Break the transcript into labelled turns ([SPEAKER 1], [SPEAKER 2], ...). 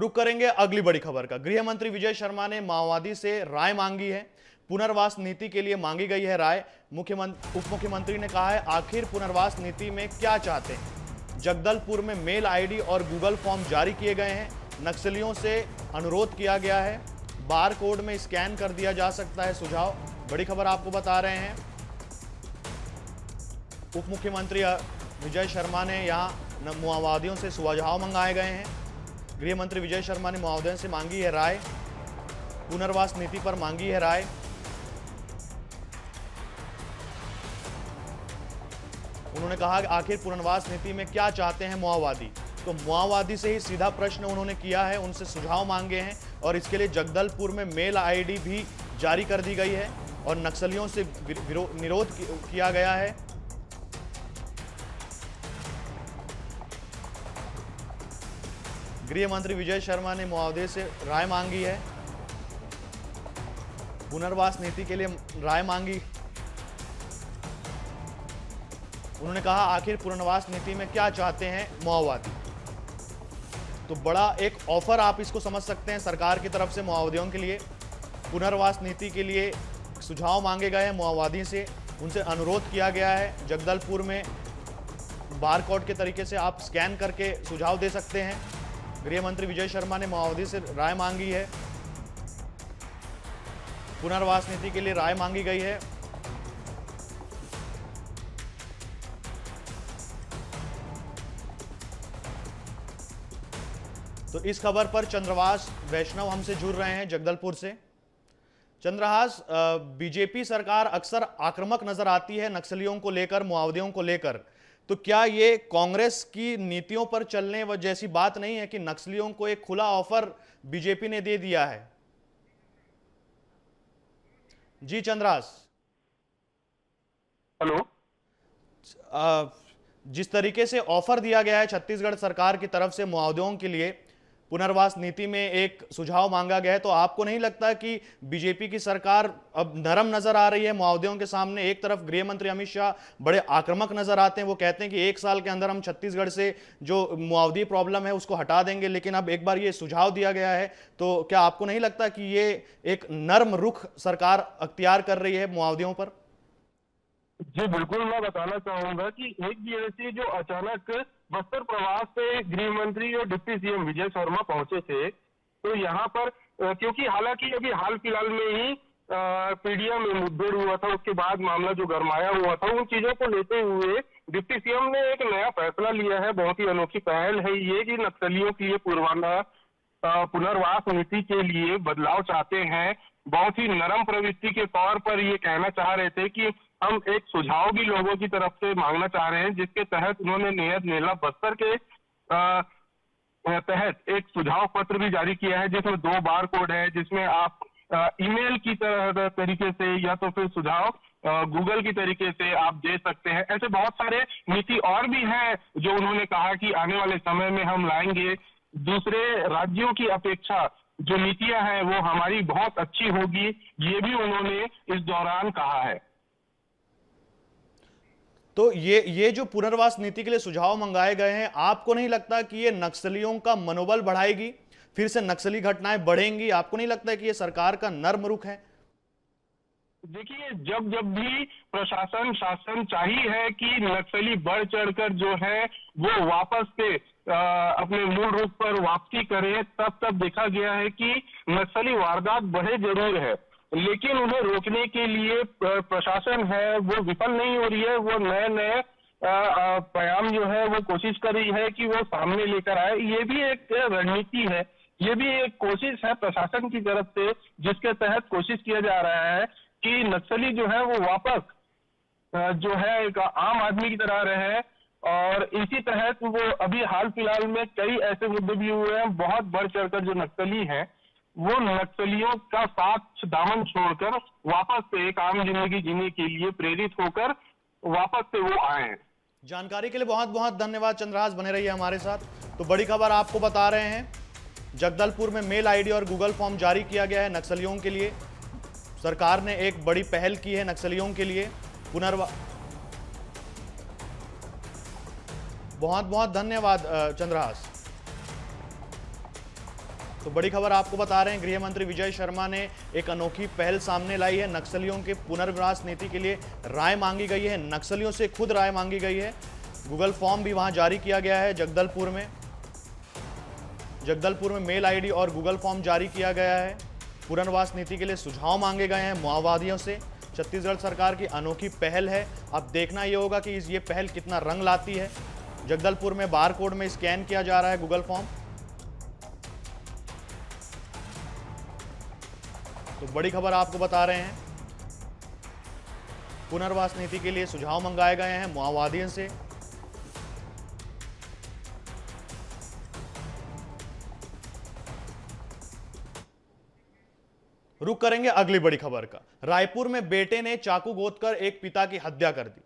[SPEAKER 1] रुक करेंगे अगली बड़ी खबर का। गृह मंत्री विजय शर्मा ने माओवादी से राय मांगी है। पुनर्वास नीति के लिए मांगी गई है राय। उप मुख्यमंत्री ने कहा है आखिर पुनर्वास नीति में क्या चाहते हैं। जगदलपुर में मेल आईडी और गूगल फॉर्म जारी किए गए हैं। नक्सलियों से अनुरोध किया गया है, बार कोड में स्कैन कर दिया जा सकता है सुझाव। बड़ी खबर आपको बता रहे हैं, उप मुख्यमंत्री विजय शर्मा ने यहां माओवादियों से सुझाव मंगाए गए हैं। गृह मंत्री विजय शर्मा ने माओवादियों से मांगी है राय, पुनर्वास नीति पर मांगी है राय। उन्होंने कहा कि आखिर पुनर्वास नीति में क्या चाहते हैं माओवादी। तो माओवादी से ही सीधा प्रश्न उन्होंने किया है, उनसे सुझाव मांगे हैं और इसके लिए जगदलपुर में मेल आईडी भी जारी कर दी गई है और नक्सलियों से निरोध किया गया है। गृह मंत्री विजय शर्मा ने माओवादी से राय मांगी है, पुनर्वास नीति के लिए राय मांगी। उन्होंने कहा आखिर पुनर्वास नीति में क्या चाहते हैं माओवादी। तो बड़ा एक ऑफर आप इसको समझ सकते हैं सरकार की तरफ से माओवादियों के लिए। पुनर्वास नीति के लिए सुझाव मांगे गए हैं माओवादी से, उनसे अनुरोध किया गया है जगदलपुर में बार कोड के तरीके से आप स्कैन करके सुझाव दे सकते हैं। गृह मंत्री विजय शर्मा ने माओवादी से राय मांगी है, पुनर्वास नीति के लिए राय मांगी गई है। तो इस खबर पर चंद्रहास वैष्णव हमसे जुड़ रहे हैं जगदलपुर से। चंद्रहास, बीजेपी सरकार अक्सर आक्रामक नजर आती है नक्सलियों को लेकर, माओवादियों को लेकर, तो क्या ये कांग्रेस की नीतियों पर चलने व जैसी बात नहीं है कि नक्सलियों को एक खुला ऑफर बीजेपी ने दे दिया है? जी चंद्रहास।
[SPEAKER 2] हेलो।
[SPEAKER 1] जिस तरीके से ऑफर दिया गया है छत्तीसगढ़ सरकार की तरफ से माओवादियों के लिए, पुनर्वास नीति में एक सुझाव मांगा गया है, तो आपको नहीं लगता कि बीजेपी की सरकार अब नरम नजर आ रही है माओवादियों के सामने? एक तरफ गृह मंत्री अमित शाह बड़े आक्रामक नजर आते हैं, वो कहते हैं कि 1 साल के अंदर हम छत्तीसगढ़ से जो माओवादी प्रॉब्लम है उसको हटा देंगे, लेकिन अब एक बार ये सुझाव दिया गया है, तो क्या आपको नहीं लगता कि ये एक नर्म रुख सरकार अख्तियार कर रही है माओवादियों पर?
[SPEAKER 2] जी बिल्कुल, मैं बताना चाहूंगा कि एक दिवसीय जो अचानक बस्तर प्रवास से गृह मंत्री और डिप्टी सीएम विजय शर्मा पहुंचे थे, तो यहाँ पर क्योंकि हालांकि अभी हाल फिलहाल में ही पीडिया में मुठभेड़ हुआ था, उसके बाद मामला जो गरमाया हुआ था, उन चीजों को लेते हुए डिप्टी सीएम ने एक नया फैसला लिया है। बहुत ही अनोखी पहल है ये कि नक्सलियों के लिए पुनर्वास नीति के लिए बदलाव चाहते हैं। बहुत ही नरम प्रवृत्ति के तौर पर ये कहना चाह रहे थे कि हम एक सुझाव भी लोगों की तरफ से मांगना चाह रहे हैं, जिसके तहत उन्होंने नियत नेला बस्तर के तहत एक सुझाव पत्र भी जारी किया है, जिसमें 2 बार कोड है, जिसमें आप ईमेल की तरीके से या तो फिर सुझाव गूगल की तरीके से आप दे सकते हैं। ऐसे बहुत सारे नीति और भी हैं जो उन्होंने कहा कि आने वाले समय में हम लाएंगे। दूसरे राज्यों की अपेक्षा जो नीतियां हैं वो हमारी बहुत अच्छी होगी, ये भी उन्होंने इस दौरान कहा है।
[SPEAKER 1] तो ये जो पुनर्वास नीति के लिए सुझाव मंगाए गए हैं, आपको नहीं लगता कि ये नक्सलियों का मनोबल बढ़ाएगी, फिर से नक्सली घटनाएं बढ़ेंगी? आपको नहीं लगता कि ये सरकार का नर्म रुख है?
[SPEAKER 2] देखिए, जब जब भी प्रशासन शासन चाहिए है कि नक्सली बढ़ चढ़कर जो है वो वापस से अपने मूल रूप पर वापसी करे, तब तब देखा गया है कि नक्सली वारदात बढ़े जरूर है, लेकिन उन्हें रोकने के लिए प्रशासन है वो विफल नहीं हो रही है। वो नए नए प्याम जो है वो कोशिश कर रही है कि वो सामने लेकर आए। ये भी एक रणनीति है, ये भी एक कोशिश है प्रशासन की तरफ से, जिसके तहत कोशिश किया जा रहा है कि नक्सली जो है वो वापस जो है एक आम आदमी की तरह रहे। और इसी तहत वो अभी हाल फिलहाल में कई ऐसे मुद्दे भी हुए हैं, बहुत बढ़ चढ़कर जो नक्सली हैं वो नक्सलियों का साथ दामन छोड़कर वापस से एक आम जिंदगी जीने के लिए प्रेरित होकर वापस से वो आए हैं।
[SPEAKER 1] जानकारी के लिए बहुत बहुत धन्यवाद चंद्रहास, बने रहिए हमारे साथ। तो बड़ी खबर आपको बता रहे हैं, जगदलपुर में मेल आईडी और गूगल फॉर्म जारी किया गया है नक्सलियों के लिए। सरकार ने एक बड़ी पहल की है नक्सलियों के लिए। बहुत बहुत धन्यवाद चंद्रहास। तो बड़ी खबर आपको बता रहे हैं, गृह मंत्री विजय शर्मा ने एक अनोखी पहल सामने लाई है। नक्सलियों के पुनर्वास नीति के लिए राय मांगी गई है, नक्सलियों से खुद राय मांगी गई है। गूगल फॉर्म भी वहां जारी किया गया है। जगदलपुर में मेल आईडी और गूगल फॉर्म जारी किया गया है। पुनर्वास नीति के लिए सुझाव मांगे गए हैं माओवादियों से। छत्तीसगढ़ सरकार की अनोखी पहल है। अब देखना यह होगा कि ये पहल कितना रंग लाती है। जगदलपुर में बार कोड में स्कैन किया जा रहा है गूगल फॉर्म। तो बड़ी खबर आपको बता रहे हैं, पुनर्वास नीति के लिए सुझाव मंगाए गए हैं माओवादियों से। रुक करेंगे अगली बड़ी खबर का। रायपुर में बेटे ने चाकू गोदकर एक पिता की हत्या कर दी।